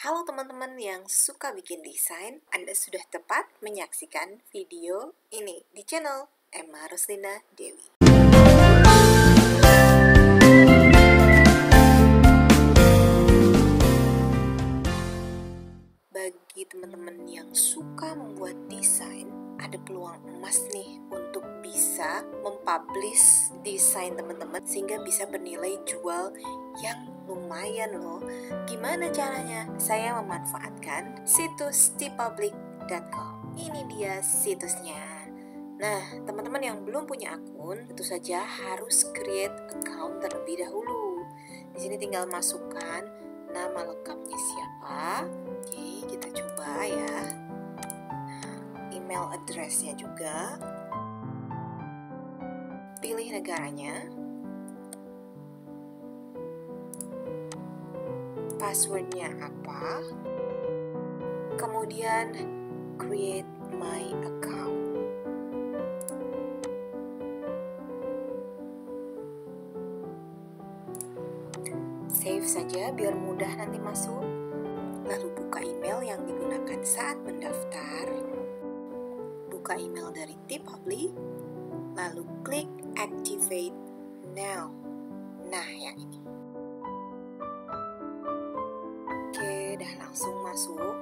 Halo teman-teman yang suka bikin desain, Anda sudah tepat menyaksikan video ini di channel Emma Roslina Dewi. Bagi teman-teman yang suka membuat desain, ada peluang emas nih untuk bisa mempublish desain teman-teman sehingga bisa bernilai jual yang lumayan loh. Gimana caranya? Saya memanfaatkan situs tpublic.com. Ini dia situsnya. Nah, teman-teman yang belum punya akun, tentu saja harus create account terlebih dahulu. Di sini tinggal masukkan nama lengkapnya siapa. Oke, kita coba ya. Nah, email address-nya juga. Pilih negaranya. Passwordnya apa. Kemudian create my account. Save saja biar mudah nanti masuk. Lalu buka email yang digunakan saat mendaftar. Buka email dari tpublic. Lalu klik activate now. Nah, yang ini. Oke, dah langsung masuk.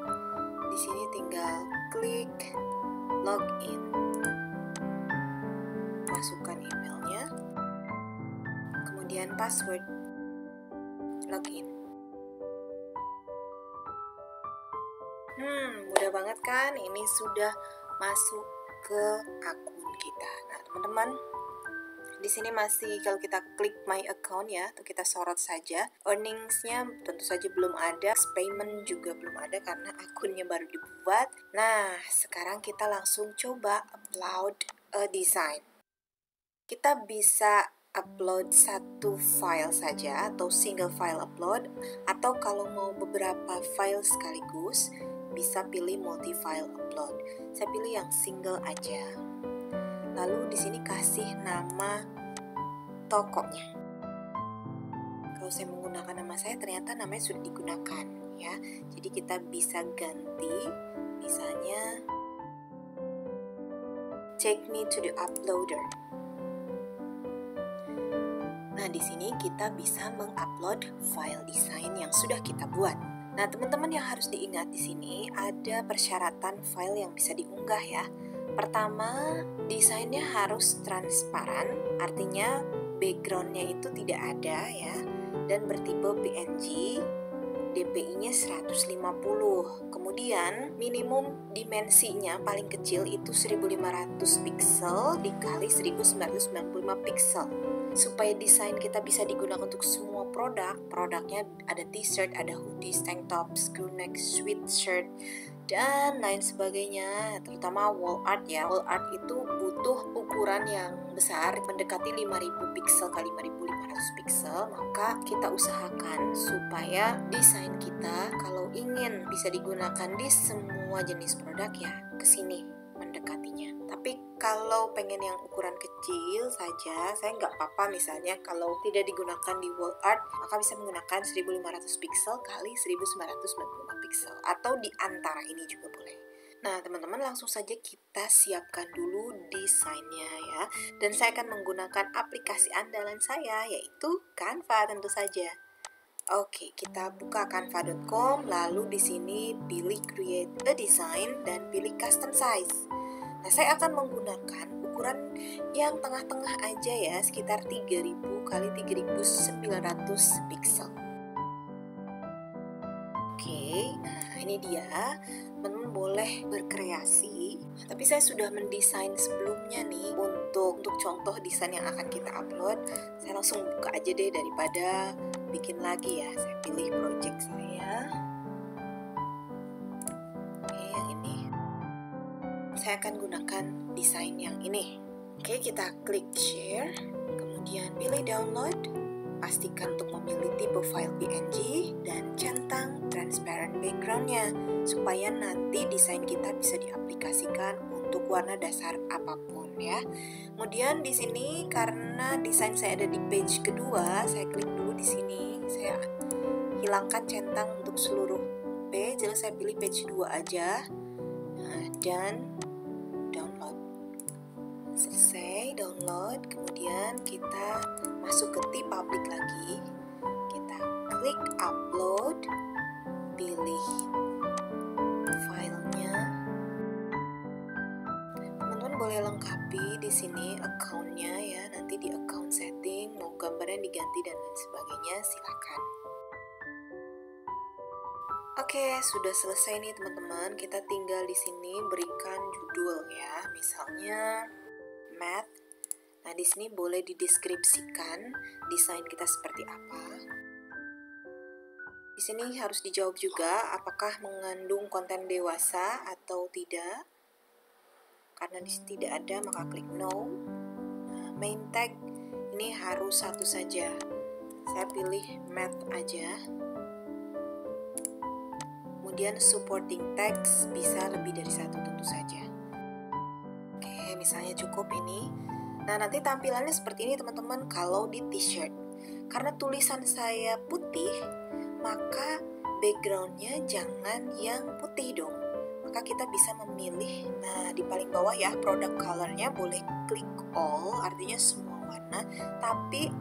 Di sini tinggal klik login. Masukkan emailnya. Kemudian password. Login. Mudah banget kan? Ini sudah masuk ke akun kita. Nah, teman-teman, di sini masih kalau kita klik my account ya, atau kita sorot saja, earningsnya tentu saja belum ada, payment juga belum ada karena akunnya baru dibuat. Nah, sekarang kita langsung coba upload a design. Kita bisa upload satu file saja atau single file upload, atau kalau mau beberapa file sekaligus bisa pilih multi file upload. Saya pilih yang single aja. Lalu di sini kasih nama tokonya. Kalau saya menggunakan nama saya, ternyata namanya sudah digunakan ya. Jadi kita bisa ganti, misalnya take me to the uploader. Nah, di sini kita bisa mengupload file desain yang sudah kita buat. Nah, teman-teman yang harus diingat di sini ada persyaratan file yang bisa diunggah ya. Pertama, desainnya harus transparan, artinya backgroundnya itu tidak ada ya, dan bertipe PNG, DPI-nya 150. Kemudian minimum dimensinya paling kecil itu 1500 pixel dikali 1995 pixel. Supaya desain kita bisa digunakan untuk semua produknya ada t-shirt, ada hoodies, tank tops, crew neck, sweatshirt, dan lain sebagainya, terutama wall art ya. Wall art itu butuh ukuran yang besar, mendekati 5000 pixel kali 5500 pixel, maka kita usahakan supaya desain kita kalau ingin bisa digunakan di semua jenis produk ya kesini mendekatinya. Tapi kalau pengen yang ukuran kecil saja, saya nggak apa-apa, misalnya kalau tidak digunakan di wall art, maka bisa menggunakan 1500 pixel kali 1995 pixel, atau di antara ini juga boleh. Nah, teman-teman, langsung saja kita siapkan dulu desainnya ya. Dan saya akan menggunakan aplikasi andalan saya, yaitu Canva tentu saja. Oke, kita buka canva.com, lalu di sini pilih create a design dan pilih custom size. Nah, saya akan menggunakan ukuran yang tengah-tengah aja ya, sekitar 3000 kali 3900 pixel. Oke, nah ini dia. Teman-teman boleh berkreasi, tapi saya sudah mendesain sebelumnya nih untuk contoh desain yang akan kita upload. Saya langsung buka aja deh daripada bikin lagi ya. Saya pilih project saya. Oke, yang ini. Saya akan gunakan desain yang ini. Oke, kita klik share, kemudian pilih download. Pastikan untuk memilih tipe file PNG dan centang transparent backgroundnya supaya nanti desain kita bisa diaplikasikan untuk warna dasar apapun ya. Kemudian di sini karena desain saya ada di page kedua, saya klik dulu di sini. Saya hilangkan centang untuk seluruh kecil, saya pilih page 2 aja. Nah, dan download. Selesai download, kemudian kita masuk ke TeePublic lagi. Kita klik upload, pilih filenya. Teman-teman boleh lengkapi di sini account-nya ya. Nanti di account setting mau gambarnya diganti dan lain sebagainya, silakan. Oke, sudah selesai nih teman-teman. Kita tinggal di sini berikan judul ya. Misalnya math. Nah, di sini boleh dideskripsikan desain kita seperti apa. Di sini harus dijawab juga apakah mengandung konten dewasa atau tidak. Karena di sini tidak ada, maka klik no. Nah, main tag ini harus satu saja. Saya pilih math aja. Kemudian supporting text bisa lebih dari satu tentu saja. Oke, misalnya cukup ini. Nah, nanti tampilannya seperti ini teman-teman kalau di t-shirt. Karena tulisan saya putih, maka backgroundnya jangan yang putih dong. Maka kita bisa memilih, nah di paling bawah ya, product colornya boleh klik all, artinya semua warna. Tapi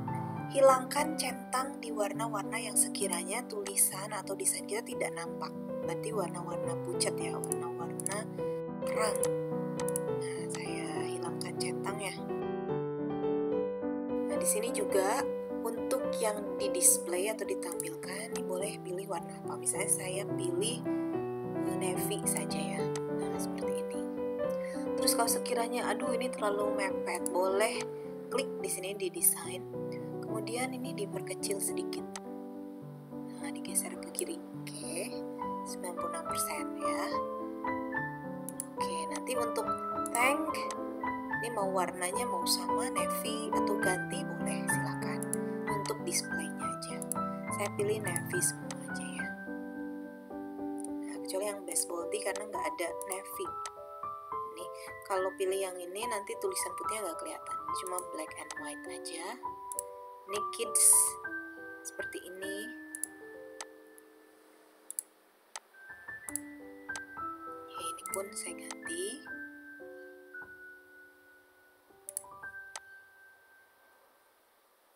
hilangkan centang di warna-warna yang sekiranya tulisan atau desain kita tidak nampak. Berarti warna-warna pucat ya, warna-warna terang. Nah, saya hilangkan centang ya. Nah, di sini juga untuk yang di display atau ditampilkan, ini boleh pilih warna apa. Misalnya saya pilih navy saja ya. Nah, seperti ini. Terus kalau sekiranya aduh ini terlalu mepet, boleh klik di sini di desain. Kemudian ini diperkecil sedikit. Nah, digeser ke kiri. Oke. 96% ya. Oke, nanti untuk tank ini mau warnanya mau sama navy atau ganti boleh, silakan. Untuk displaynya aja saya pilih navy semua aja ya. Nah, kecuali yang baseball tee karena nggak ada navy. Ini kalau pilih yang ini nanti tulisan putihnya nggak kelihatan, cuma black and white aja. Ini kids seperti ini. Ya, ini pun saya ganti.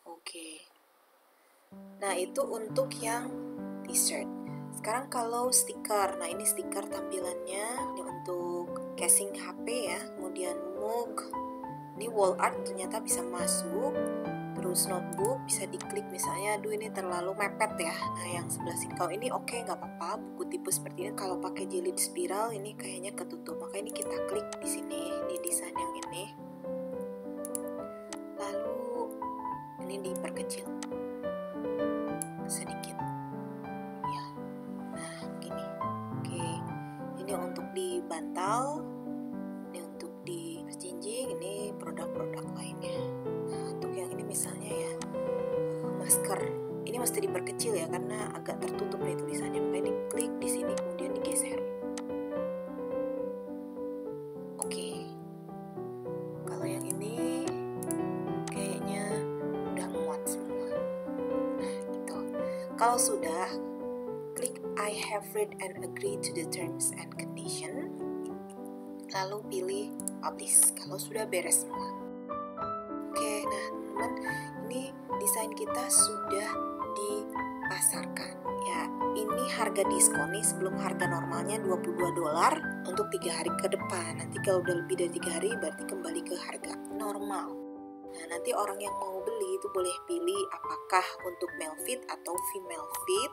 Oke. Nah, itu untuk yang t-shirt. Sekarang kalau stiker, nah ini stiker tampilannya, ini untuk casing HP ya, kemudian mug, ini wall art ternyata bisa masuk, terus notebook bisa diklik misalnya, aduh ini terlalu mepet ya, nah yang sebelah sini, kalau ini oke nggak apa-apa, buku tipe seperti ini, kalau pakai jilid spiral ini kayaknya ketutup, maka ini kita klik di sini, di desain yang ini, lalu ini diperkecil sedikit. Untuk di bantal, ini untuk di terjinjing, ini produk-produk lainnya. Nah, untuk yang ini misalnya ya masker, ini mesti diperkecil ya karena agak tertutup nih tulisannya. Maka ini klik di sini kemudian digeser. Oke. Kalau yang ini kayaknya udah muat semua. Nah, gitu. Kalau sudah, klik I have read and agree to the terms and condition, lalu pilih publish kalau sudah beres semua. Oke, nah teman-teman, ini desain kita sudah dipasarkan ya. Ini harga diskon nih, sebelum harga normalnya $22 untuk 3 hari ke depan. Nanti kalau udah lebih dari 3 hari berarti kembali ke harga normal. Nah, nanti orang yang mau beli itu boleh pilih apakah untuk male fit atau female fit.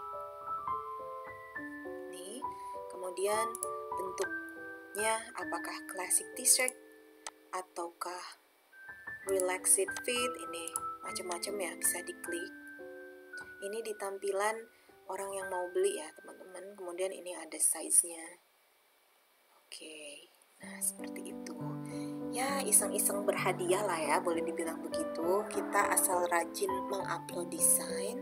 Kemudian bentuknya apakah classic t-shirt ataukah relaxed fit, ini macam-macam ya, bisa diklik. Ini di tampilan orang yang mau beli ya teman-teman. Kemudian ini ada size-nya. Oke, nah seperti itu. Ya iseng-iseng berhadiah lah ya, boleh dibilang begitu. Kita asal rajin mengupload desain,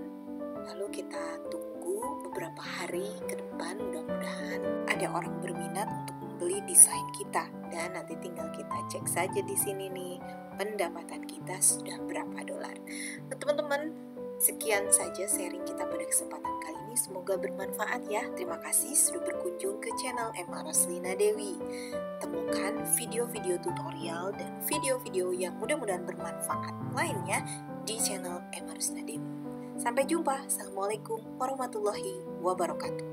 lalu kita tunggu beberapa hari ke depan, mudah-mudahan ada orang berminat untuk membeli desain kita, dan nanti tinggal kita cek saja di sini nih pendapatan kita sudah berapa dolar. Nah, teman-teman, Sekian saja sharing kita pada kesempatan kali ini, semoga bermanfaat ya. Terima kasih sudah berkunjung ke channel Emma Roslina Dewi. Temukan video-video tutorial dan video-video yang mudah-mudahan bermanfaat lainnya di channel Emma Roslina Dewi. Sampai jumpa. Assalamualaikum warahmatullahi wabarakatuh.